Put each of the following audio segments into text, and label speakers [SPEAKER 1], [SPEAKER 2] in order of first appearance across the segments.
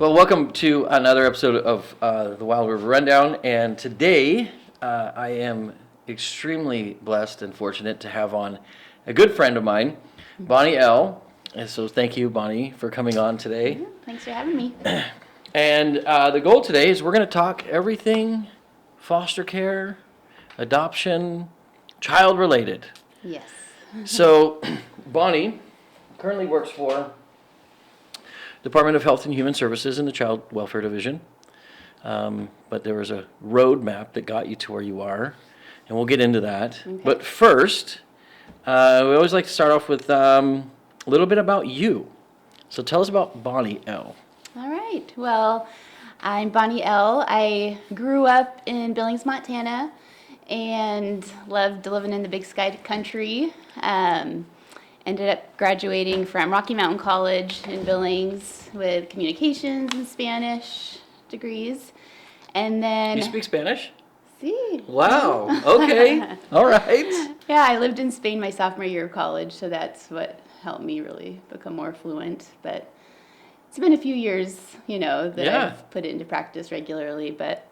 [SPEAKER 1] Well, welcome to another episode of the Wild River Rundown. And today I am extremely blessed and fortunate to have on a good friend of mine, Bonnie Ell. And so thank you, Bonnie, for coming on today.
[SPEAKER 2] Yeah, thanks for having me.
[SPEAKER 1] And the goal today is we're going to talk everything foster care, adoption, child related.
[SPEAKER 2] Yes.
[SPEAKER 1] So Bonnie currently works for Department of Health and Human Services in the Child Welfare Division. But there was a roadmap that got you to where you are, and we'll get into that.
[SPEAKER 2] Okay.
[SPEAKER 1] But first, we always like to start off with a little bit about you. So tell us about Bonnie Ell.
[SPEAKER 2] All right. Well, I'm Bonnie Ell. I grew up in Billings, Montana, and loved living in the Big Sky country. Ended up graduating from Rocky Mountain College in Billings with communications and Spanish degrees. And then...
[SPEAKER 1] You speak Spanish?
[SPEAKER 2] Sí.
[SPEAKER 1] Wow. Okay. All right.
[SPEAKER 2] Yeah, I lived in Spain my sophomore year of college, so that's what helped me really become more fluent. But it's been a few years, that I've put it into practice regularly, but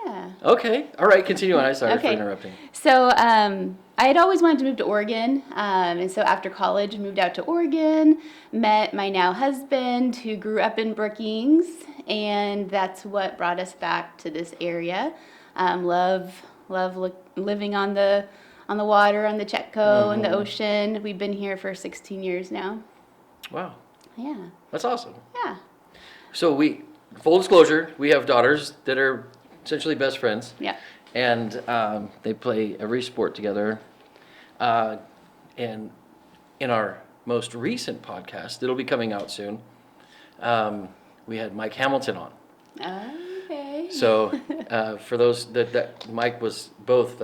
[SPEAKER 2] yeah.
[SPEAKER 1] Okay. All right. Continue on. Sorry for interrupting.
[SPEAKER 2] So I had always wanted to move to Oregon, and so after college, moved out to Oregon, met my now husband who grew up in Brookings, and that's what brought us back to this area. Love living on the water, on the Chetco, and the ocean. We've been here for 16 years now.
[SPEAKER 1] Wow.
[SPEAKER 2] Yeah.
[SPEAKER 1] That's awesome.
[SPEAKER 2] Yeah.
[SPEAKER 1] So full disclosure, we have daughters that are essentially best friends.
[SPEAKER 2] Yeah.
[SPEAKER 1] And they play every sport together. And in our most recent podcast, that'll be coming out soon, we had Mike Hamilton on.
[SPEAKER 2] Okay.
[SPEAKER 1] So for those that Mike was both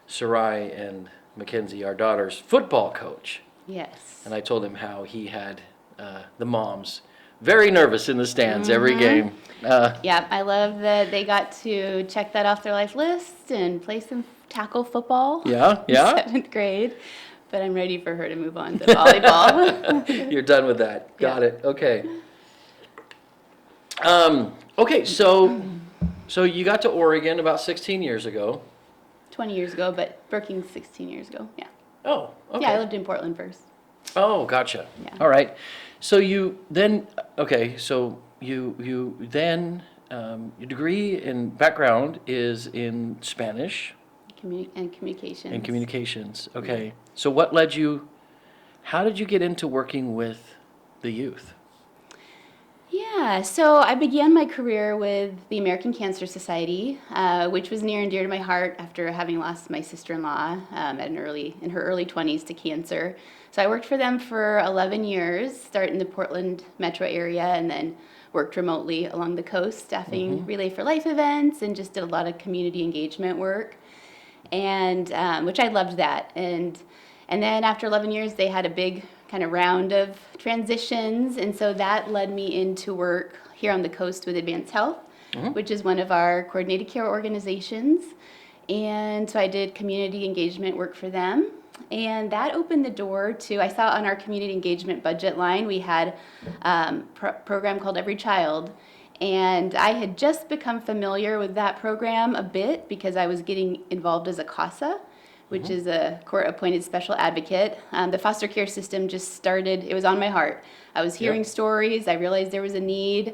[SPEAKER 1] Sarai and Mackenzie, our daughter's football coach.
[SPEAKER 2] Yes.
[SPEAKER 1] And I told him how he had the moms very nervous in the stands every game.
[SPEAKER 2] Yeah, I love that they got to check that off their life list and play some tackle football.
[SPEAKER 1] Yeah.
[SPEAKER 2] In 7th grade. But I'm ready for her to move on to volleyball.
[SPEAKER 1] You're done with that. Got it. Okay. So you got to Oregon about 16 years ago.
[SPEAKER 2] 20 years ago, but Brookings 16 years ago. Yeah.
[SPEAKER 1] Oh, okay.
[SPEAKER 2] Yeah, I lived in Portland first.
[SPEAKER 1] Oh, gotcha.
[SPEAKER 2] Yeah.
[SPEAKER 1] All right. So your degree in background is in Spanish.
[SPEAKER 2] And communications.
[SPEAKER 1] And communications. Okay. Yeah. So how did you get into working with the youth?
[SPEAKER 2] Yeah, so I began my career with the American Cancer Society, which was near and dear to my heart after having lost my sister-in-law in her early 20s to cancer. So I worked for them for 11 years, started in the Portland metro area, and then worked remotely along the coast, staffing Relay for Life events, and just did a lot of community engagement work, and which I loved that. And then after 11 years, they had a big kind of round of transitions, and so that led me into work here on the coast with Advanced Health, which is one of our coordinated care organizations. And so I did community engagement work for them, and that opened the door to, I saw on our community engagement budget line, we had a program called Every Child, and I had just become familiar with that program a bit because I was getting involved as a CASA, which is a court-appointed special advocate. The foster care system just started, it was on my heart. I was hearing stories, I realized there was a need,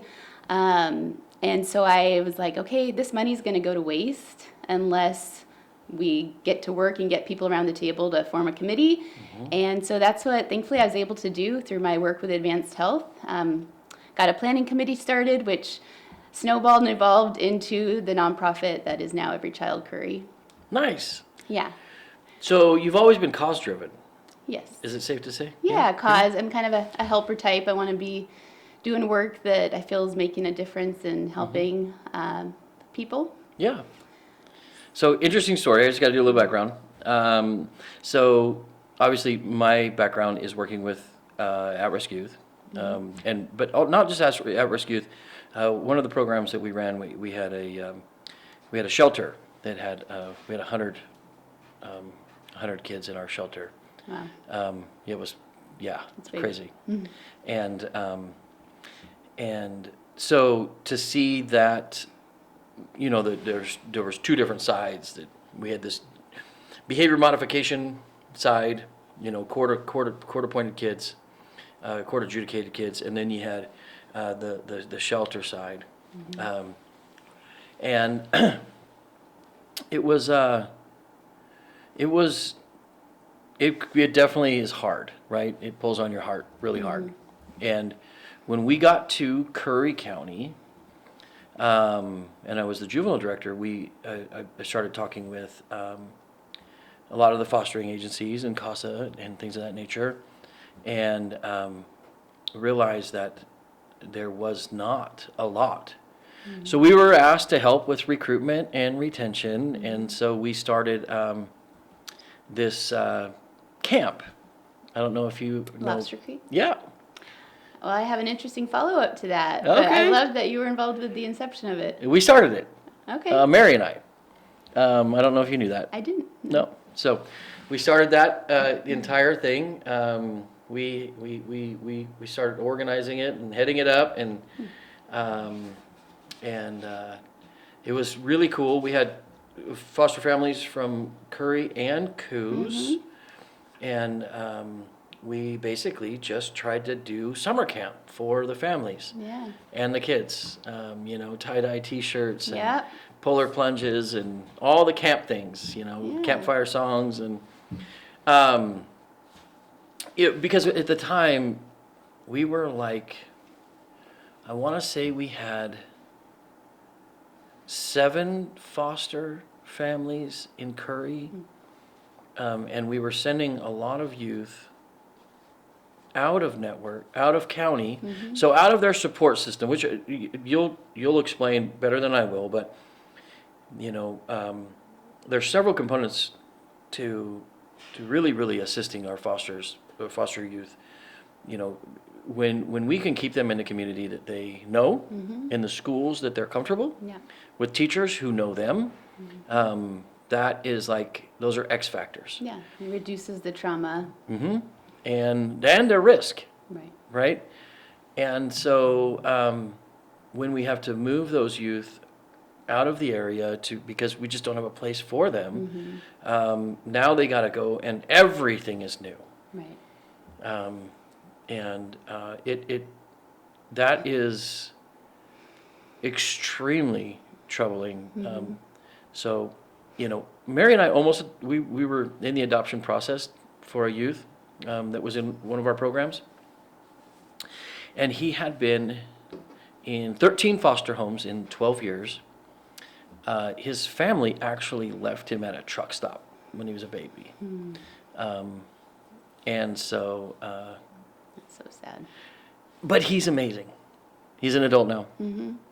[SPEAKER 2] and so I was like, okay, this money's gonna go to waste unless we get to work and get people around the table to form a committee. And so that's what, thankfully, I was able to do through my work with Advanced Health. Got a planning committee started, which snowballed and evolved into the nonprofit that is now Every Child Curry.
[SPEAKER 1] Nice.
[SPEAKER 2] Yeah.
[SPEAKER 1] So you've always been cause-driven.
[SPEAKER 2] Yes.
[SPEAKER 1] Is it safe to say?
[SPEAKER 2] Yeah, cause. I'm kind of a helper type. I want to be doing work that I feel is making a difference and helping people.
[SPEAKER 1] Yeah. So interesting story. I just got to do a little background. So obviously my background is working with at-risk youth, but not just at-risk youth. One of the programs that we ran, we had a shelter that had we had 100 kids in our shelter.
[SPEAKER 2] Wow.
[SPEAKER 1] It was, it's
[SPEAKER 2] big.
[SPEAKER 1] crazy. And And so to see that, there was two different sides. That we had this behavior modification side, court appointed kids, court adjudicated kids, and then you had the shelter side. And it was it definitely is hard, right? It pulls on your heart really hard. And when we got to Curry County, and I was the juvenile director, I started talking with a lot of the fostering agencies and CASA and things of that nature, and realized that there was not a lot. So we were asked to help with recruitment and retention, and so we started this camp. I don't know if you know.
[SPEAKER 2] Lobster Creek?
[SPEAKER 1] Yeah.
[SPEAKER 2] Well, I have an interesting follow-up to that. But I
[SPEAKER 1] Okay.
[SPEAKER 2] love that you were involved with the inception of it.
[SPEAKER 1] We started it.
[SPEAKER 2] Okay.
[SPEAKER 1] Mary and I. I don't know if you knew that.
[SPEAKER 2] I didn't.
[SPEAKER 1] No. So we started that the entire thing. We started organizing it and heading it up, and it was really cool. We had foster families from Curry and Coos, and we basically just tried to do summer camp for the families
[SPEAKER 2] Yeah.
[SPEAKER 1] and the kids. Tie-dye T-shirts and
[SPEAKER 2] Yep.
[SPEAKER 1] polar plunges and all the camp things.
[SPEAKER 2] Yeah.
[SPEAKER 1] Campfire songs and because at the time we were like, I want to say we had 7 foster families in Curry, and we were sending a lot of youth out of network, out of county, so out of their support system, which you'll explain better than I will, but there's several components to really assisting our foster youth. When we can keep them in the community that they know, in the schools that they're comfortable,
[SPEAKER 2] Yeah.
[SPEAKER 1] with teachers who know them, that is like, those are X factors.
[SPEAKER 2] Yeah. It reduces the trauma.
[SPEAKER 1] And their risk,
[SPEAKER 2] Right.
[SPEAKER 1] right? And so when we have to move those youth out of the area because we just don't have a place for them, now they got to go, and everything is new.
[SPEAKER 2] Right.
[SPEAKER 1] That is extremely troubling. So, Mary and I we were in the adoption process for a youth that was in one of our programs, and he had been in 13 foster homes in 12 years. His family actually left him at a truck stop when he was a baby. And so,
[SPEAKER 2] That's so sad.
[SPEAKER 1] but he's amazing. He's an adult now.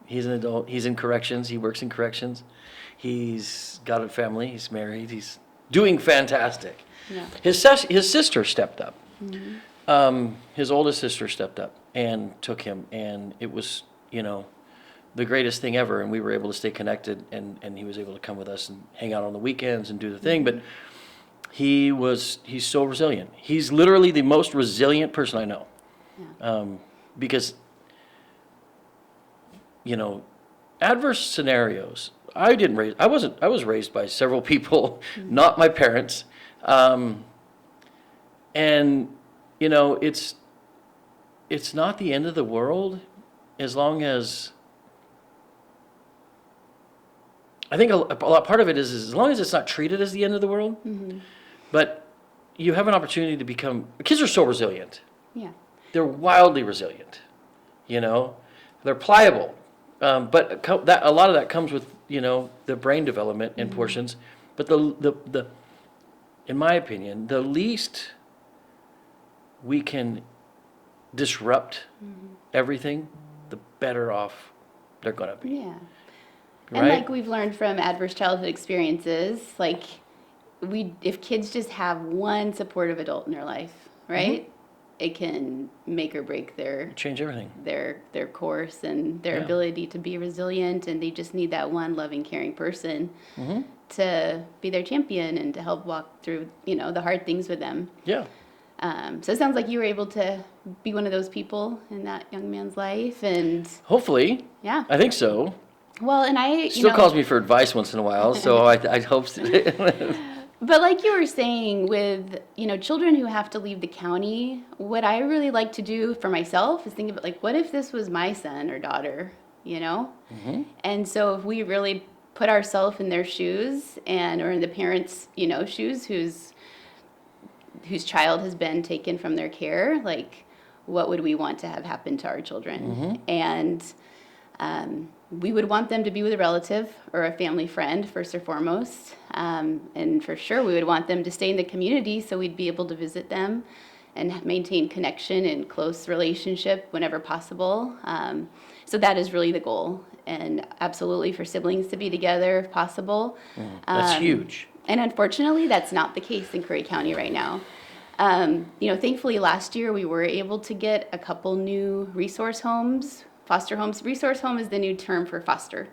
[SPEAKER 1] He's an adult. He's in corrections. He works in corrections. He's got a family. He's married. He's doing fantastic.
[SPEAKER 2] Yeah.
[SPEAKER 1] His sister stepped up. His oldest sister stepped up and took him, and it was, the greatest thing ever. And we were able to stay connected, and he was able to come with us and hang out on the weekends and do the thing. But he's so resilient. He's literally the most resilient person I know.
[SPEAKER 2] Yeah.
[SPEAKER 1] Because, adverse scenarios, I was raised by several people, not my parents. And, it's not the end of the world as long as, I think a lot part of it is as long as it's not treated as the end of the world. But you have an opportunity to kids are so resilient.
[SPEAKER 2] Yeah.
[SPEAKER 1] They're wildly resilient, they're pliable. But a lot of that comes with, the brain development and portions. But the in my opinion, the least we can disrupt everything, the better off they're going to be.
[SPEAKER 2] Yeah.
[SPEAKER 1] Right?
[SPEAKER 2] And like we've learned from adverse childhood experiences, like if kids just have one supportive adult in their life, right? It can make or break
[SPEAKER 1] Change everything.
[SPEAKER 2] their course and their
[SPEAKER 1] Yeah.
[SPEAKER 2] ability to be resilient, and they just need that one loving, caring person to be their champion and to help walk through, the hard things with them.
[SPEAKER 1] Yeah.
[SPEAKER 2] So it sounds like you were able to be one of those people in that young man's life, and
[SPEAKER 1] Hopefully,
[SPEAKER 2] yeah.
[SPEAKER 1] I think so.
[SPEAKER 2] Well, and I,
[SPEAKER 1] Still calls me for advice once in a while, so I hope.
[SPEAKER 2] but like you were saying, with, children who have to leave the county, what I really like to do for myself is think of it like, what if this was my son or daughter, And so if we really put ourselves in their shoes or in the parents', shoes whose child has been taken from their care, like, what would we want to have happen to our children? And we would want them to be with a relative or a family friend, first or foremost. And for sure, we would want them to stay in the community so we'd be able to visit them and maintain connection and close relationship whenever possible. So that is really the goal. And absolutely for siblings to be together if possible.
[SPEAKER 1] That's huge.
[SPEAKER 2] And unfortunately, that's not the case in Curry County right now. Thankfully last year we were able to get a couple new resource homes, foster homes. Resource home is the new term for foster.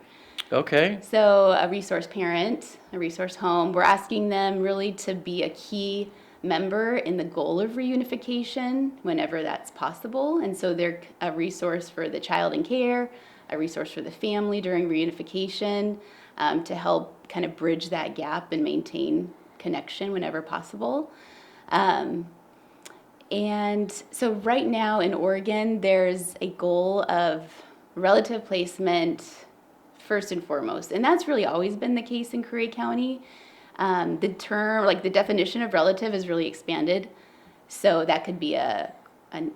[SPEAKER 1] Okay.
[SPEAKER 2] So a resource parent, a resource home, we're asking them really to be a key member in the goal of reunification whenever that's possible. And so they're a resource for the child in care, a resource for the family during reunification, to help kind of bridge that gap and maintain connection whenever possible. And so right now in Oregon, there's a goal of relative placement first and foremost. And that's really always been the case in Curry County. The term, like the definition of relative is really expanded. So that could be a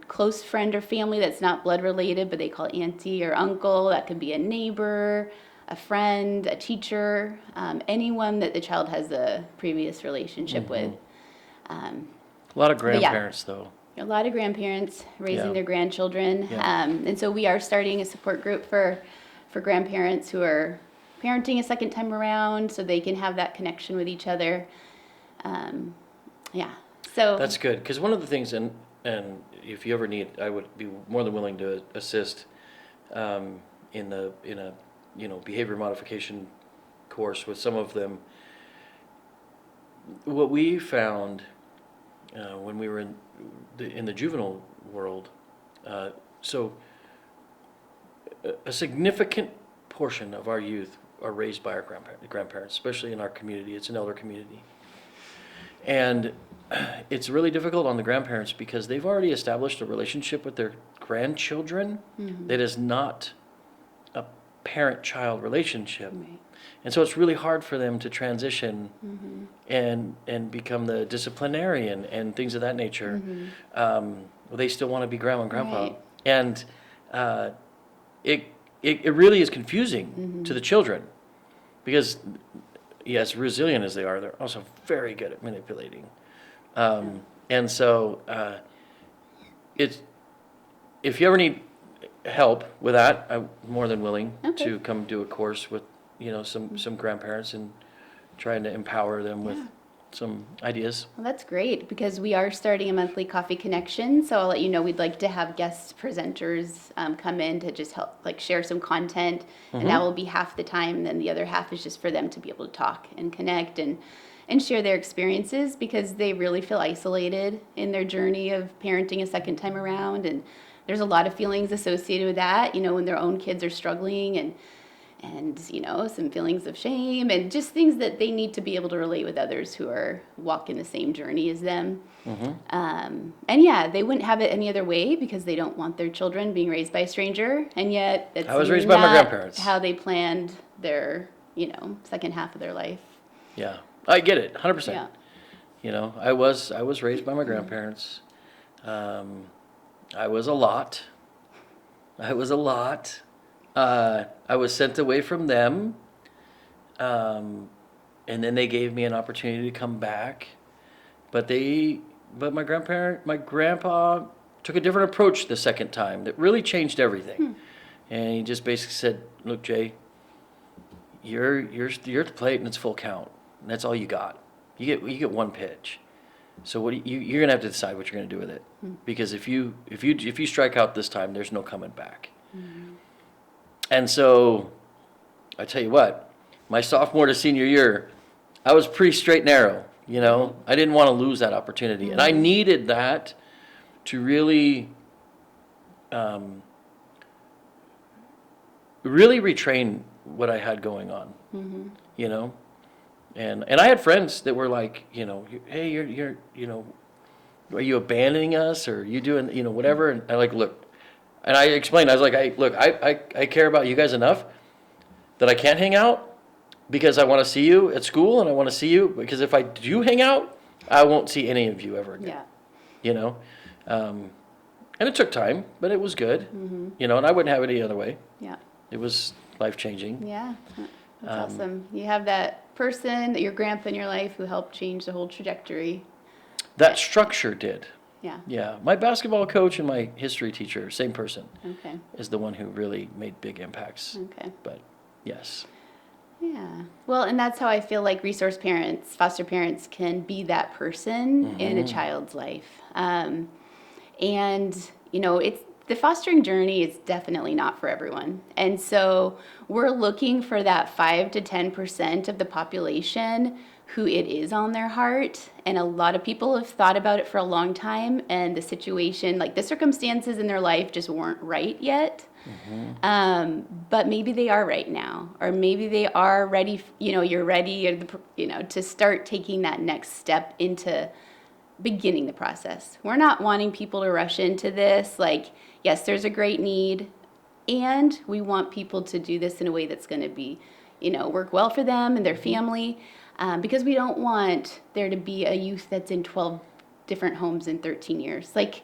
[SPEAKER 2] close friend or family that's not blood related, but they call auntie or uncle. That could be a neighbor, a friend, a teacher, anyone that the child has a previous relationship with.
[SPEAKER 1] A lot of grandparents, though.
[SPEAKER 2] A lot of grandparents raising
[SPEAKER 1] Yeah.
[SPEAKER 2] their grandchildren.
[SPEAKER 1] Yeah.
[SPEAKER 2] And so we are starting a support group for grandparents who are parenting a second time around so they can have that connection with each other. So
[SPEAKER 1] That's good, because one of the things, and if you ever need, I would be more than willing to assist in a behavior modification course with some of them. What we found when we were in the juvenile world, so a significant portion of our youth are raised by our grandparents, especially in our community. It's an elder community. And it's really difficult on the grandparents because they've already established a relationship with their grandchildren that is not a parent-child relationship.
[SPEAKER 2] Right.
[SPEAKER 1] And so it's really hard for them to transition and become the disciplinarian and things of that nature. They still want to be grandma and grandpa.
[SPEAKER 2] Right.
[SPEAKER 1] And it really is confusing to the children because, as resilient as they are, they're also very good at manipulating. And so if you ever need help with that, I'm more than willing to come do a course with some grandparents and trying to empower them with some ideas.
[SPEAKER 2] Well, that's great because we are starting a monthly coffee connection. So I'll let you know we'd like to have guest presenters come in to just help share some content, and that will be half the time. And then the other half is just for them to be able to talk and connect and share their experiences because they really feel isolated in their journey of parenting a second time around. And there's a lot of feelings associated with that, when their own kids are struggling and some feelings of shame and just things that they need to be able to relate with others who are walking the same journey as them. They wouldn't have it any other way because they don't want their children being raised by a stranger. And yet it's
[SPEAKER 1] I was raised by my grandparents.
[SPEAKER 2] how they planned their, second half of their life.
[SPEAKER 1] Yeah, I get it, 100%.
[SPEAKER 2] Yeah.
[SPEAKER 1] I was raised by my grandparents. I was a lot. I was sent away from them, and then they gave me an opportunity to come back. But my grandpa took a different approach the second time that really changed everything. And he just basically said, "Look, Jay, you're at the plate and it's full count. And that's all you got. You get one pitch. So you're gonna have to decide what you're gonna do with it. Because if you strike out this time, there's no coming back." And so, I tell you what, my sophomore to senior year, I was pretty straight and narrow. You know, I didn't want to lose that opportunity. And I needed that to really, really retrain what I had going on, you know? And I had friends that were like, you know, hey, you're, you know, are you abandoning us or are you doing, you know, whatever? And I like, look, and I explained, I was like, I care about you guys enough that I can't hang out because I want to see you at school and I want to see you because if I do hang out, I won't see any of you ever again.
[SPEAKER 2] Yeah.
[SPEAKER 1] You know? And it took time, but it was good, you know, and I wouldn't have it any other way.
[SPEAKER 2] Yeah.
[SPEAKER 1] It was life-changing.
[SPEAKER 2] Yeah. That's awesome. You have that person, your grandpa in your life who helped change the whole trajectory.
[SPEAKER 1] That structure did.
[SPEAKER 2] Yeah.
[SPEAKER 1] Yeah. My basketball coach and my history teacher, same person,
[SPEAKER 2] Okay.
[SPEAKER 1] is the one who really made big impacts.
[SPEAKER 2] Okay.
[SPEAKER 1] But yes.
[SPEAKER 2] Yeah. Well, and that's how I feel like resource parents, foster parents can be that person in a child's life. And, you know, the fostering journey is definitely not for everyone. And so we're looking for that 5 to 10% of the population who it is on their heart. And a lot of people have thought about it for a long time, and the situation, like the circumstances in their life just weren't right yet. But maybe they are right now, or maybe they are ready, you know, you're ready, or you know, to start taking that next step into beginning the process. We're not wanting people to rush into this. Like, yes, there's a great need, and we want people to do this in a way that's going to be, you know, work well for them and their family, because we don't want there to be a youth that's in 12 different homes in 13 years. Like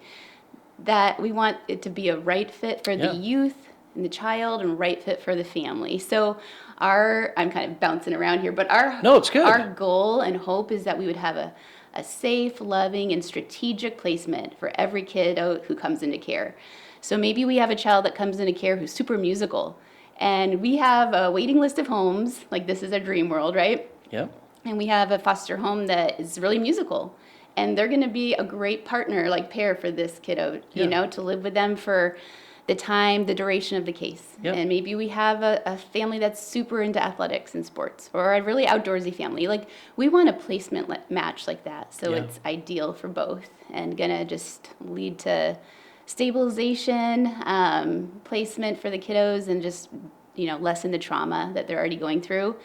[SPEAKER 2] that, we want it to be a right fit for the youth and the child and right fit for the family. So I'm kind of bouncing around here, but
[SPEAKER 1] No, it's good.
[SPEAKER 2] Our goal and hope is that we would have a safe, loving, and strategic placement for every kid who comes into care. So maybe we have a child that comes into care who's super musical, and we have a waiting list of homes, like this is a dream world, right?
[SPEAKER 1] Yep.
[SPEAKER 2] And we have a foster home that is really musical, and they're going to be a great partner, like pair for this kiddo, you know, to live with them for the time, the duration of the case.
[SPEAKER 1] Yep.
[SPEAKER 2] And maybe we have a family that's super into athletics and sports, or a really outdoorsy family. Like, we want a placement match like that, so it's ideal for both and gonna just lead to stabilization, placement for the kiddos, and just, you know, lessen the trauma that they're already going through.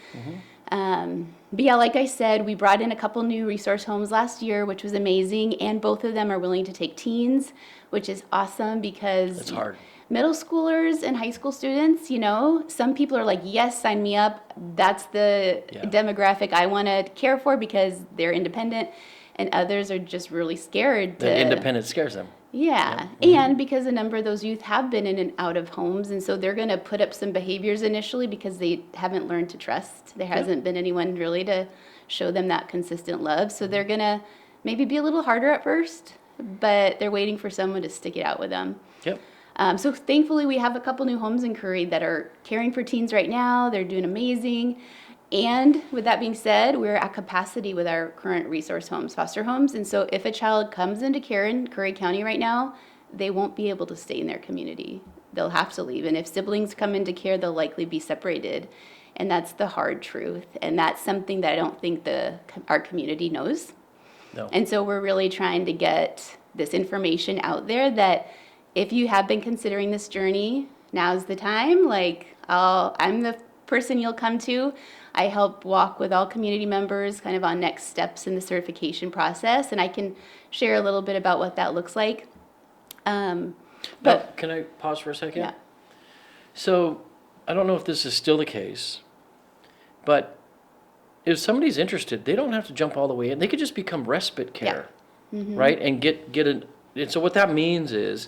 [SPEAKER 2] But yeah, like I said, we brought in a couple new resource homes last year, which was amazing, and both of them are willing to take teens, which is awesome because
[SPEAKER 1] It's hard.
[SPEAKER 2] middle schoolers and high school students, you know, some people are like, yes, sign me up. That's the demographic I want to care for because they're independent, and others are just really scared.
[SPEAKER 1] The independence scares them.
[SPEAKER 2] Yeah, and because a number of those youth have been in and out of homes, and so they're going to put up some behaviors initially because they haven't learned to trust. There hasn't been anyone really to show them that consistent love, so they're going to maybe be a little harder at first, but they're waiting for someone to stick it out with them.
[SPEAKER 1] Yep.
[SPEAKER 2] So thankfully, we have a couple new homes in Curry that are caring for teens right now. They're doing amazing. And with that being said, we're at capacity with our current resource homes, foster homes. And so if a child comes into care in Curry County right now, they won't be able to stay in their community. They'll have to leave. And if siblings come into care, they'll likely be separated. And that's the hard truth. And that's something that I don't think our community knows.
[SPEAKER 1] No.
[SPEAKER 2] And so we're really trying to get this information out there that if you have been considering this journey, now's the time. Like, I'm the person you'll come to. I help walk with all community members kind of on next steps in the certification process, and I can share a little bit about what that looks like.
[SPEAKER 1] Now, can I pause for a second?
[SPEAKER 2] Yeah.
[SPEAKER 1] So, I don't know if this is still the case, but if somebody's interested, they don't have to jump all the way in. They could just become respite care, right? And get an. And so what that means is,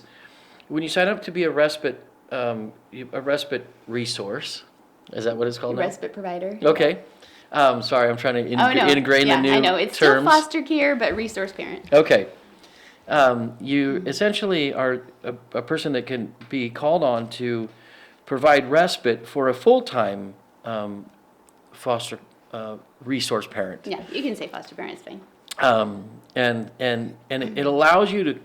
[SPEAKER 1] when you sign up to be a respite resource, is that what it's called now?
[SPEAKER 2] Respite provider.
[SPEAKER 1] Okay. Sorry, I'm trying to ingrain the new
[SPEAKER 2] I know. It's
[SPEAKER 1] terms.
[SPEAKER 2] still foster care, but resource parent.
[SPEAKER 1] Okay. You essentially are a person that can be called on to provide respite for a full-time foster resource parent.
[SPEAKER 2] Yeah, you can say foster parent, it's fine.
[SPEAKER 1] And it allows you to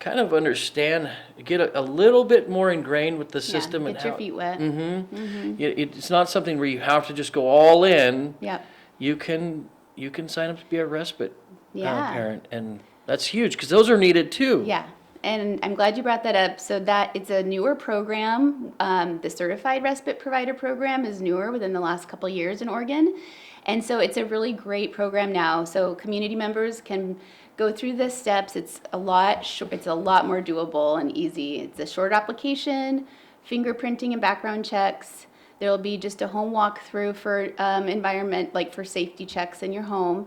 [SPEAKER 1] kind of understand, get a little bit more ingrained with the system.
[SPEAKER 2] Get your feet wet.
[SPEAKER 1] It's not something where you have to just go all in.
[SPEAKER 2] Yeah.
[SPEAKER 1] You can you can sign up to be a respite
[SPEAKER 2] Yeah.
[SPEAKER 1] parent, and that's huge because those are needed too.
[SPEAKER 2] Yeah, and I'm glad you brought that up. So that it's a newer program. The Certified Respite Provider program is newer within the last couple of years in Oregon. And so it's a really great program now. So community members can go through the steps. It's a lot more doable and easy. It's a short application, fingerprinting and background checks. There'll be just a home walkthrough for environment, like for safety checks in your home.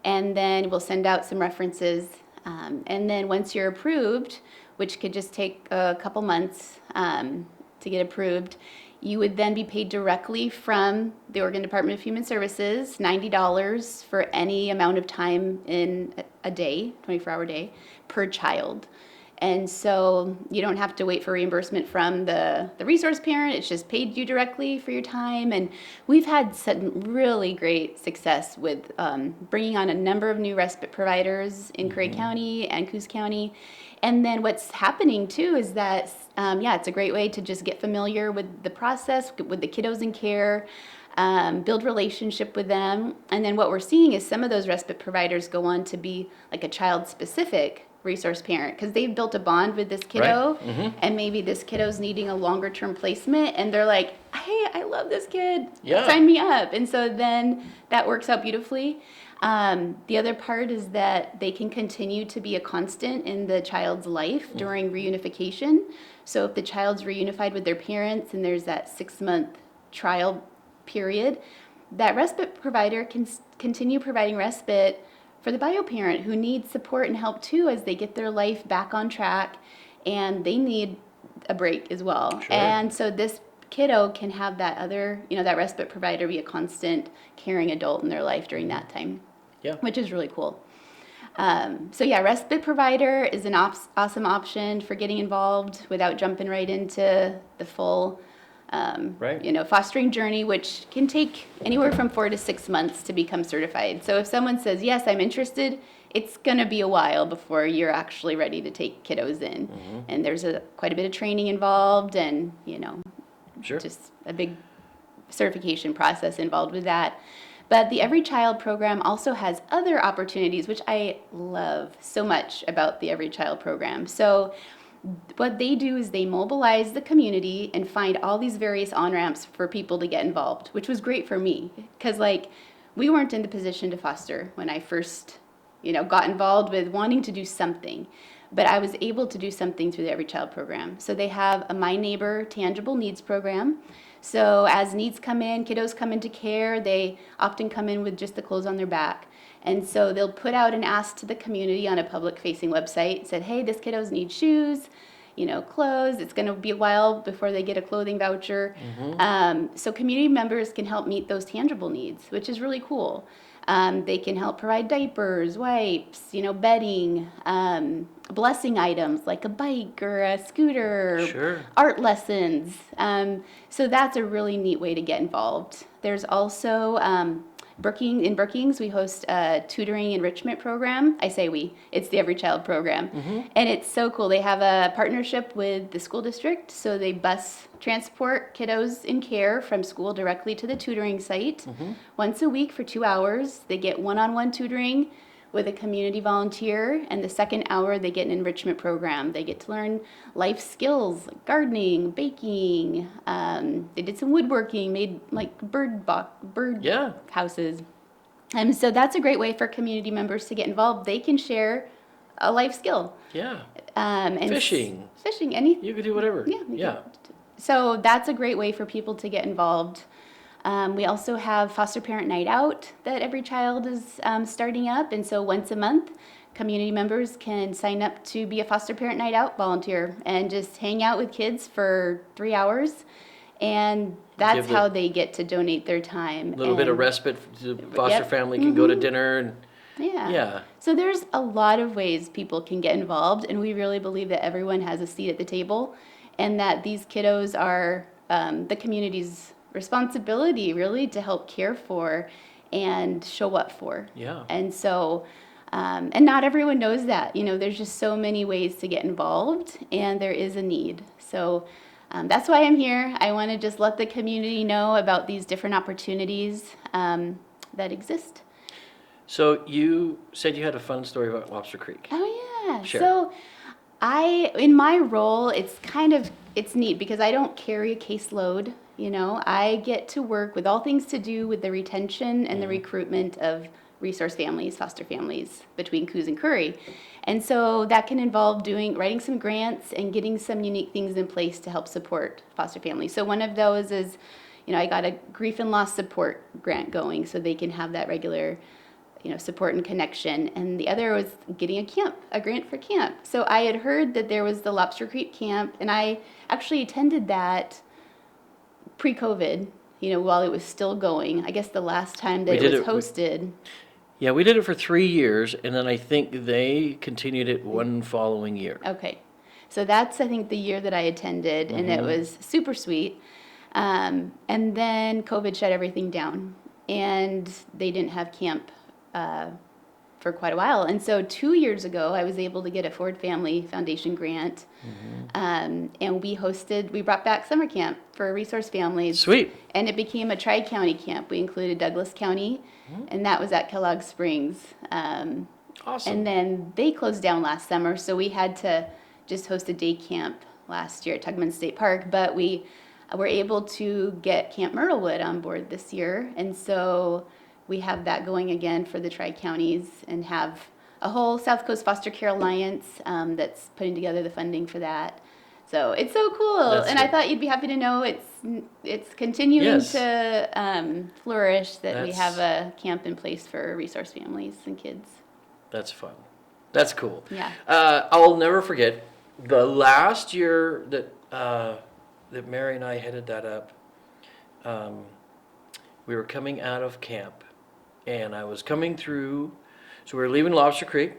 [SPEAKER 2] And then we'll send out some references. And then once you're approved, which could just take a couple months to get approved, you would then be paid directly from the Oregon Department of Human Services, $90 for any amount of time in a day, 24-hour day, per child. And so you don't have to wait for reimbursement from the resource parent. It's just paid you directly for your time. And we've had some really great success with bringing on a number of new respite providers in Curry County and Coos County. And then what's happening too is that, it's a great way to just get familiar with the process, with the kiddos in care, build relationship with them. And then what we're seeing is some of those respite providers go on to be like a child-specific resource parent because they've built a bond with this kiddo,
[SPEAKER 1] Right.
[SPEAKER 2] and maybe this kiddo's needing a longer term placement, and they're like, hey, I love this kid,
[SPEAKER 1] Yeah.
[SPEAKER 2] sign me up. And so then that works out beautifully. The other part is that they can continue to be a constant in the child's life during reunification. So if the child's reunified with their parents and there's that 6-month trial period, that respite provider can continue providing respite for the bio parent who needs support and help too as they get their life back on track, and they need a break as well.
[SPEAKER 1] Sure.
[SPEAKER 2] And so this kiddo can have that other, that respite provider be a constant caring adult in their life during that time.
[SPEAKER 1] Yeah.
[SPEAKER 2] Which is really cool. Respite provider is an awesome option for getting involved without jumping right into the full
[SPEAKER 1] Right.
[SPEAKER 2] fostering journey, which can take anywhere from 4 to 6 months to become certified. So if someone says, yes, I'm interested, it's going to be a while before you're actually ready to take kiddos in. And there's quite a bit of training involved, and,
[SPEAKER 1] Sure.
[SPEAKER 2] just a big certification process involved with that. But the Every Child program also has other opportunities, which I love so much about the Every Child program. So what they do is they mobilize the community and find all these various on-ramps for people to get involved, which was great for me because we weren't in the position to foster when I first, got involved with wanting to do something, but I was able to do something through the Every Child program. So they have a My Neighbor Tangible Needs program. So as needs come in, kiddos come into care, they often come in with just the clothes on their back. And so they'll put out an ask to the community on a public-facing website, said, hey, this kiddos needs shoes, clothes. It's going to be a while before they get a clothing voucher. So community members can help meet those tangible needs, which is really cool. They can help provide diapers, wipes, bedding, blessing items like a bike or a scooter,
[SPEAKER 1] Sure.
[SPEAKER 2] art lessons. So that's a really neat way to get involved. There's also in Brookings, we host a tutoring enrichment program. I say we, it's the Every Child program. And it's so cool. They have a partnership with the school district, so they bus transport kiddos in care from school directly to the tutoring site. Once a week for 2 hours. They get one-on-one tutoring with a community volunteer, and the second hour they get an enrichment program. They get to learn life skills like gardening, baking. They did some woodworking, made like bird
[SPEAKER 1] Yeah.
[SPEAKER 2] houses. And so that's a great way for community members to get involved. They can share a life skill.
[SPEAKER 1] Yeah.
[SPEAKER 2] And
[SPEAKER 1] Fishing.
[SPEAKER 2] Fishing, anything.
[SPEAKER 1] You could do whatever.
[SPEAKER 2] Yeah. So that's a great way for people to get involved. We also have foster parent night out that Every Child is starting up. And so once a month, community members can sign up to be a foster parent night out volunteer and just hang out with kids for 3 hours. And that's how they get to donate their time.
[SPEAKER 1] A little bit of respite. The foster family can go to dinner. And yeah.
[SPEAKER 2] So there's a lot of ways people can get involved. And we really believe that everyone has a seat at the table and that these kiddos are the community's responsibility really to help care for and show up for.
[SPEAKER 1] Yeah.
[SPEAKER 2] And so, and not everyone knows that, there's just so many ways to get involved and there is a need. So that's why I'm here. I want to just let the community know about these different opportunities that exist.
[SPEAKER 1] So you said you had a fun story about Lobster Creek.
[SPEAKER 2] Oh yeah.
[SPEAKER 1] Sure.
[SPEAKER 2] So in my role, it's neat because I don't carry a caseload. I get to work with all things to do with the retention and the recruitment of resource families, foster families between Coos and Curry. And so that can involve writing some grants and getting some unique things in place to help support foster families. So one of those is, I got a grief and loss support grant going so they can have that regular support and connection. And the other was getting a grant for camp. So I had heard that there was the Lobster Creek camp, and I actually attended that pre-COVID, while it was still going. I guess the last time that it was hosted.
[SPEAKER 1] Yeah, we did it for 3 years, and then I think they continued it one following year.
[SPEAKER 2] Okay. So that's, I think, the year that I attended, and it was super sweet. And then COVID shut everything down, and they didn't have camp for quite a while. And so 2 years ago, I was able to get a Ford Family Foundation grant. And we brought back summer camp for resource families.
[SPEAKER 1] Sweet.
[SPEAKER 2] And it became a tri-county camp. We included Douglas County, and that was at Kellogg Springs.
[SPEAKER 1] Awesome.
[SPEAKER 2] And then they closed down last summer, so we had to just host a day camp last year at Tugman State Park. But we were able to get Camp Myrtlewood on board this year. And so we have that going again for the tri-counties and have a whole South Coast Foster Care Alliance that's putting together the funding for that. So it's so cool.
[SPEAKER 1] That's
[SPEAKER 2] and
[SPEAKER 1] good.
[SPEAKER 2] I thought you'd be happy to know it's continuing
[SPEAKER 1] Yes.
[SPEAKER 2] to flourish, that we
[SPEAKER 1] That's-
[SPEAKER 2] have a camp in place for resource families and kids.
[SPEAKER 1] That's fun. That's cool.
[SPEAKER 2] Yeah.
[SPEAKER 1] I'll never forget the last year that Mary and I headed that up. We were coming out of camp, and I was coming through. So we were leaving Lobster Creek.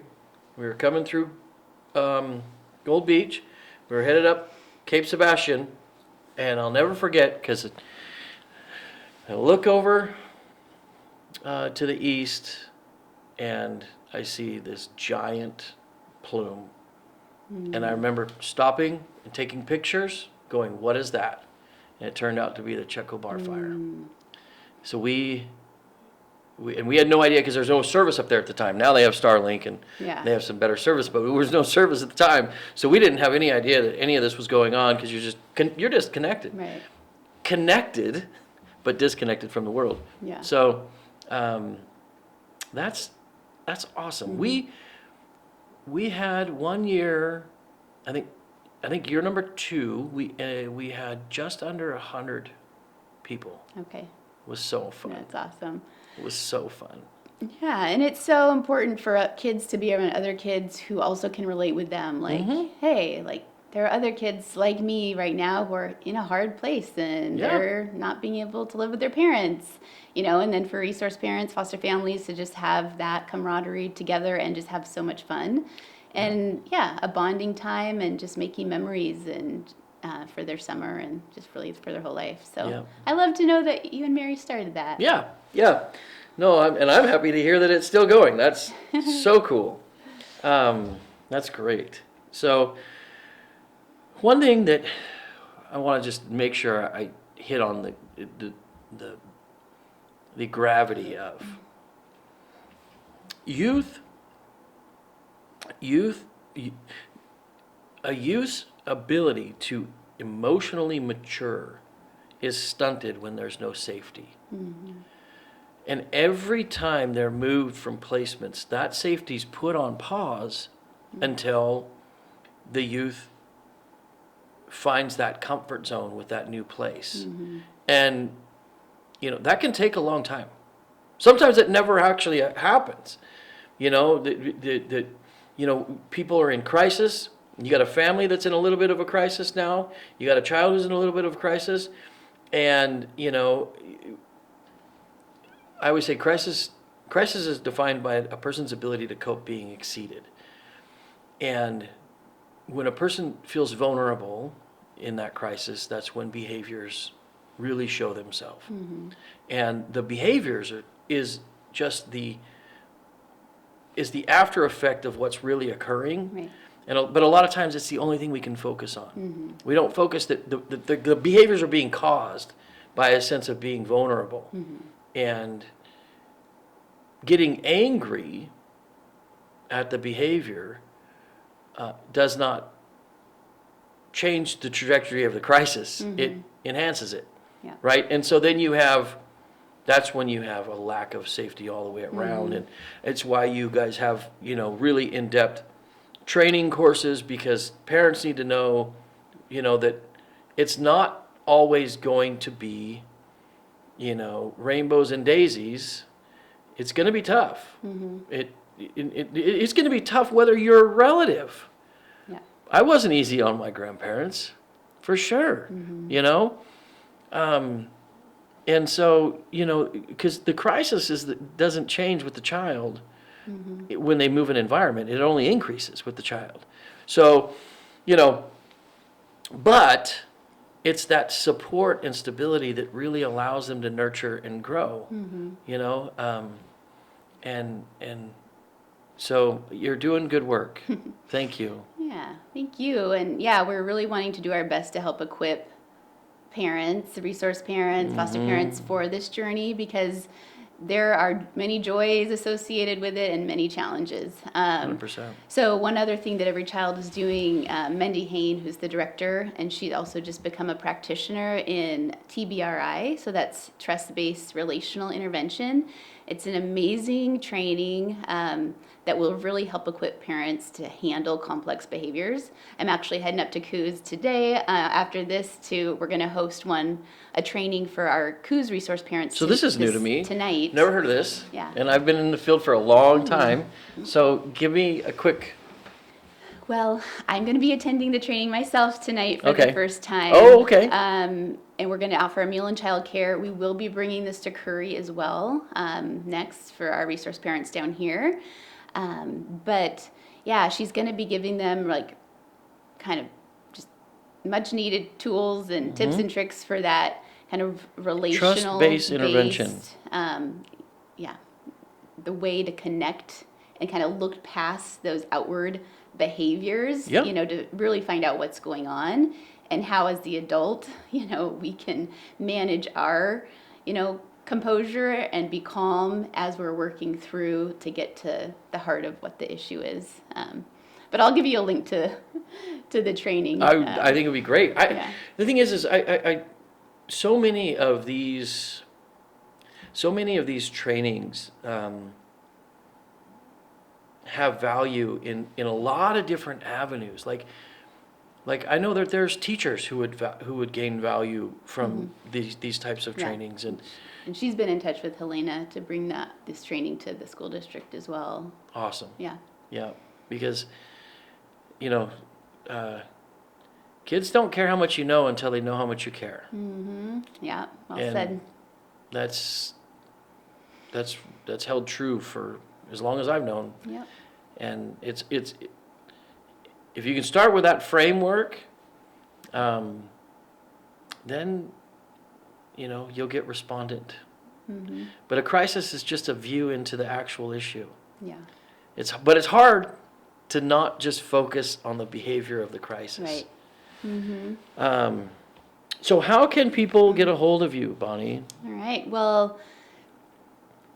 [SPEAKER 1] We were coming through Gold Beach. We were headed up Cape Sebastian, and I'll never forget because I look over to the east, and I see this giant plume. And I remember stopping and taking pictures, going, "What is that?" And it turned out to be the Checo Bar Fire. So we had no idea because there's no service up there at the time. Now they have Starlink and
[SPEAKER 2] Yeah.
[SPEAKER 1] they have some better service, but there was no service at the time. So we didn't have any idea that any of this was going on because you're just connected.
[SPEAKER 2] Right.
[SPEAKER 1] Connected, but disconnected from the world.
[SPEAKER 2] Yeah.
[SPEAKER 1] So that's awesome. We had 1 year, I think year number 2, we had just under 100 people.
[SPEAKER 2] Okay.
[SPEAKER 1] It was so fun.
[SPEAKER 2] That's awesome.
[SPEAKER 1] It was so fun.
[SPEAKER 2] Yeah, and it's so important for kids to be around other kids who also can relate with them. Like, hey, like there are other kids like me right now who are in a hard place and
[SPEAKER 1] Yeah.
[SPEAKER 2] they're not being able to live with their parents, and then for resource parents, foster families to just have that camaraderie together and just have so much fun. And a bonding time and just making memories and for their summer and just really for their whole life. So
[SPEAKER 1] Yeah.
[SPEAKER 2] I love to know that you and Mary started that.
[SPEAKER 1] Yeah. No, I'm happy to hear that it's still going. That's so cool. That's great. So one thing that I want to just make sure I hit on the gravity of youth, a youth's ability to emotionally mature is stunted when there's no safety. And every time they're moved from placements, that safety's put on pause until the youth finds that comfort zone with that new place. And, that can take a long time. Sometimes it never actually happens. People are in crisis. You got a family that's in a little bit of a crisis now. You got a child who's in a little bit of a crisis. And, I always say crisis is defined by a person's ability to cope being exceeded. And when a person feels vulnerable in that crisis, that's when behaviors really show themselves. And the behaviors is the after effect of what's really occurring.
[SPEAKER 2] Right.
[SPEAKER 1] But a lot of times it's the only thing we can focus on. We don't focus that the behaviors are being caused by a sense of being vulnerable. And getting angry at the behavior does not change the trajectory of the crisis. It enhances it,
[SPEAKER 2] Yeah.
[SPEAKER 1] right? And so then that's when you have a lack of safety all the way around. And it's why you guys have, really in-depth training courses, because parents need to know, that it's not always going to be, rainbows and daisies. It's going to be tough. It's going to be tough whether you're a relative.
[SPEAKER 2] Yeah.
[SPEAKER 1] I wasn't easy on my grandparents, for sure, and so, because the crisis doesn't change with the child when they move an environment. It only increases with the child. So, but it's that support and stability that really allows them to nurture and grow, and so you're doing good work. Thank you.
[SPEAKER 2] Yeah, thank you. And yeah, we're really wanting to do our best to help equip parents, resource parents, foster parents for this journey, because there are many joys associated with it and many challenges.
[SPEAKER 1] 100%.
[SPEAKER 2] So one other thing that Every Child is doing, Mendy Hain, who's the director, and she's also just become a practitioner in TBRI, so that's trust-based relational intervention. It's an amazing training that will really help equip parents to handle complex behaviors. I'm actually heading up to Coos today after this we're going to host a training for our Coos resource parents.
[SPEAKER 1] So this is new to me.
[SPEAKER 2] Tonight.
[SPEAKER 1] Never heard of this.
[SPEAKER 2] Yeah.
[SPEAKER 1] And I've been in the field for a long time. So give me a quick.
[SPEAKER 2] Well, I'm going to be attending the training myself tonight for
[SPEAKER 1] Okay.
[SPEAKER 2] the first time.
[SPEAKER 1] Oh, okay.
[SPEAKER 2] And we're going to offer a meal and child care. We will be bringing this to Curry as well next for our resource parents down here. But yeah, she's going to be giving them kind of just much needed tools and tips and tricks for that kind of relational
[SPEAKER 1] Trust-based intervention.
[SPEAKER 2] Yeah, the way to connect and kind of look past those outward behaviors,
[SPEAKER 1] Yep.
[SPEAKER 2] To really find out what's going on and how as the adult, we can manage our, composure and be calm as we're working through to get to the heart of what the issue is. But I'll give you a link to the training.
[SPEAKER 1] I think it would be great.
[SPEAKER 2] Yeah.
[SPEAKER 1] The thing is I so many of these trainings have value in a lot of different avenues. Like I know that there's teachers who would gain value from these types of
[SPEAKER 2] Yeah.
[SPEAKER 1] trainings, and
[SPEAKER 2] she's been in touch with Helena to bring this training to the school district as well.
[SPEAKER 1] awesome.
[SPEAKER 2] Yeah.
[SPEAKER 1] Yeah, because kids don't care how much you know until they know how much you care.
[SPEAKER 2] Yeah. Well
[SPEAKER 1] And
[SPEAKER 2] said.
[SPEAKER 1] That's held true for as long as I've known.
[SPEAKER 2] Yep.
[SPEAKER 1] And it's if you can start with that framework, then you'll get respondent. But a crisis is just a view into the actual issue.
[SPEAKER 2] Yeah.
[SPEAKER 1] But it's hard to not just focus on the behavior of the crisis.
[SPEAKER 2] Right.
[SPEAKER 1] So how can people get a hold of you, Bonnie?
[SPEAKER 2] All right. Well,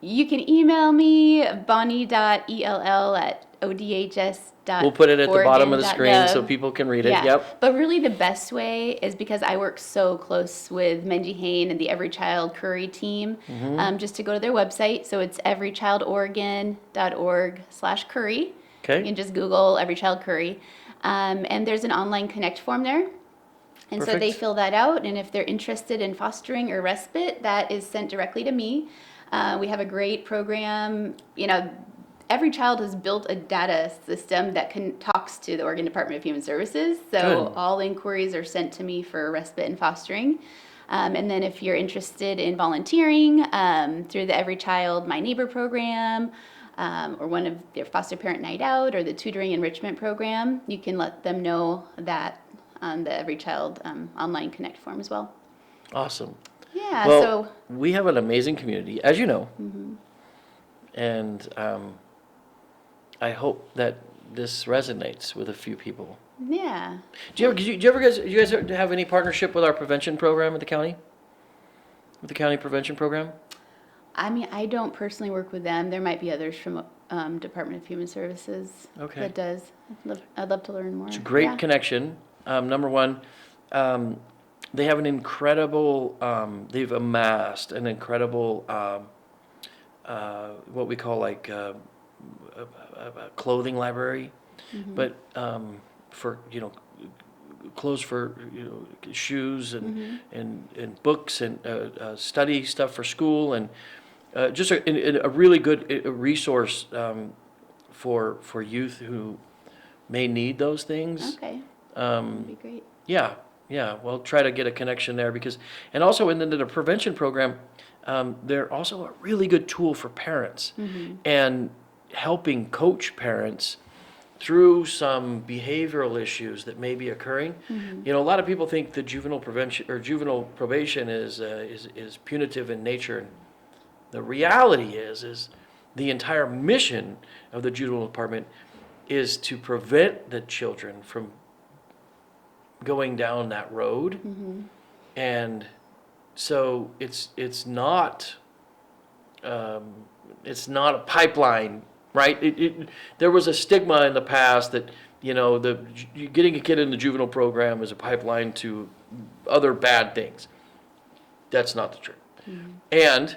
[SPEAKER 2] you can email me, bonnie.ell@odhs.org.
[SPEAKER 1] We'll put it at the bottom of the screen so people can read it.
[SPEAKER 2] Yeah.
[SPEAKER 1] Yep.
[SPEAKER 2] But really the best way is because I work so close with Mendy Hain and the Every Child Curry team, just to go to their website. So it's everychildoregon.org/curry.
[SPEAKER 1] Okay.
[SPEAKER 2] You can just Google Every Child Curry. And there's an online connect form there. And so they
[SPEAKER 1] Perfect.
[SPEAKER 2] fill that out. And if they're interested in fostering or respite, that is sent directly to me. We have a great program. Every Child has built a data system that talks to the Oregon Department of Human Services. So
[SPEAKER 1] Good.
[SPEAKER 2] all inquiries are sent to me for respite and fostering. And then if you're interested in volunteering through the Every Child My Neighbor program, or one of their foster parent night out or the tutoring enrichment program, you can let them know that on the Every Child online connect form as well.
[SPEAKER 1] Awesome.
[SPEAKER 2] Yeah,
[SPEAKER 1] Well,
[SPEAKER 2] so
[SPEAKER 1] we have an amazing community, as you know, and I hope that this resonates with a few people.
[SPEAKER 2] yeah.
[SPEAKER 1] Do you guys have any partnership with our prevention program at the county? With the county prevention program?
[SPEAKER 2] I mean, I don't personally work with them. There might be others from Department of Human Services
[SPEAKER 1] Okay.
[SPEAKER 2] that does. I'd love to learn more.
[SPEAKER 1] It's a great
[SPEAKER 2] Yeah.
[SPEAKER 1] connection. Number one, they have an incredible, they've amassed an incredible, what we call like a clothing library, but for, clothes for, shoes and books and study stuff for school and just a really good resource for youth who may need those things.
[SPEAKER 2] Okay.
[SPEAKER 1] Um,
[SPEAKER 2] That'd be great.
[SPEAKER 1] yeah, yeah. Well, try to get a connection there because, and also in the prevention program, they're also a really good tool for parents and helping coach parents through some behavioral issues that may be occurring. A lot of people think the juvenile prevention or juvenile probation is punitive in nature. And the reality is the entire mission of the juvenile department is to prevent the children from going down that road. And so it's not a pipeline, right? There was a stigma in the past that getting a kid in the juvenile program is a pipeline to other bad things. That's not the truth. And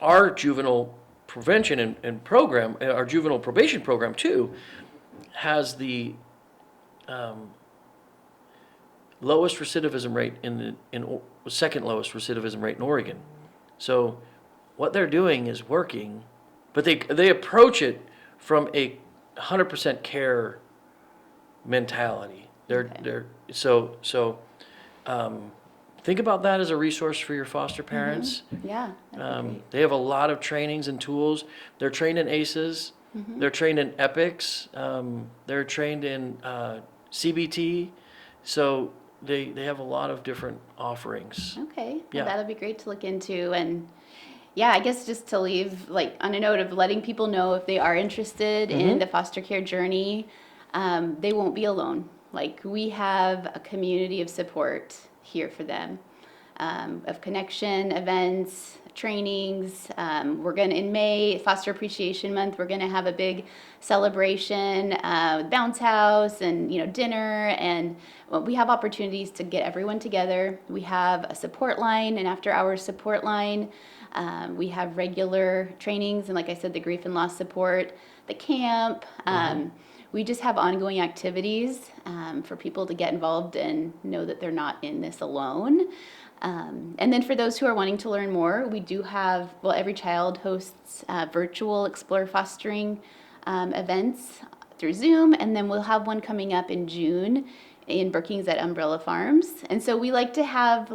[SPEAKER 1] our juvenile prevention and program, our juvenile probation program too, has the lowest recidivism rate second lowest recidivism rate in Oregon. So what they're doing is working, but they approach it from a 100% care mentality. Think about that as a resource for your foster parents.
[SPEAKER 2] Yeah. That'd be great.
[SPEAKER 1] They have a lot of trainings and tools. They're trained in ACEs. They're trained in EPICS. They're trained in CBT. So they have a lot of different offerings.
[SPEAKER 2] Okay. Well,
[SPEAKER 1] Yeah.
[SPEAKER 2] that'll be great to look into. And yeah, I guess just to leave like on a note of letting people know if they are interested in the foster care journey, they won't be alone. Like we have a community of support here for them, of connection, events, trainings. We're gonna, in May, Foster Appreciation Month, we're gonna have a big celebration with bounce house and dinner, and we have opportunities to get everyone together. We have a support line, an after-hours support line. We have regular trainings, and like I said, the grief and loss support, the camp. We just have ongoing activities for people to get involved and know that they're not in this alone. And then for those who are wanting to learn more, we do have, every child hosts virtual Explore Fostering events through Zoom, and then we'll have one coming up in June in Brookings at Umbrella Farms. And so we like to have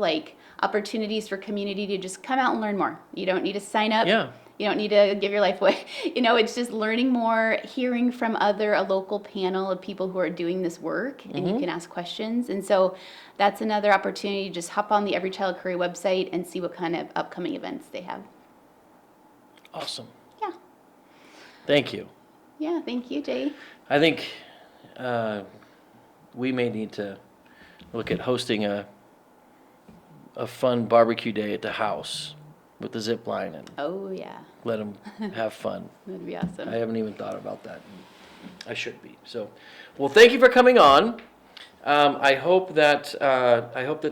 [SPEAKER 2] opportunities for community to just come out and learn more. You don't need to sign up.
[SPEAKER 1] Yeah.
[SPEAKER 2] You don't need to give your life away. It's just learning more, hearing from a local panel of people who are doing this work, and you can ask questions. And so that's another opportunity to just hop on the Every Child Career website and see what kind of upcoming events they have.
[SPEAKER 1] Awesome.
[SPEAKER 2] Yeah.
[SPEAKER 1] Thank you.
[SPEAKER 2] Yeah, thank you, Jay.
[SPEAKER 1] I think we may need to look at hosting a fun barbecue day at the house with the zip line and
[SPEAKER 2] Oh, yeah.
[SPEAKER 1] let them have fun.
[SPEAKER 2] That'd be awesome.
[SPEAKER 1] I haven't even thought about that. I should be. So, well, thank you for coming on. I hope that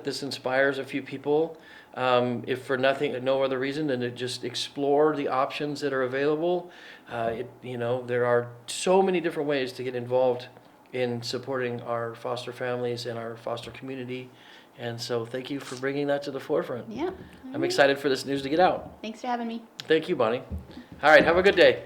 [SPEAKER 1] this inspires a few people. If for no other reason than to just explore the options that are available. There are so many different ways to get involved in supporting our foster families and our foster community. And so thank you for bringing that to the forefront.
[SPEAKER 2] Yeah.
[SPEAKER 1] I'm excited for this news to get out.
[SPEAKER 2] Thanks for having me.
[SPEAKER 1] Thank you, Bonnie. All right, have a good day.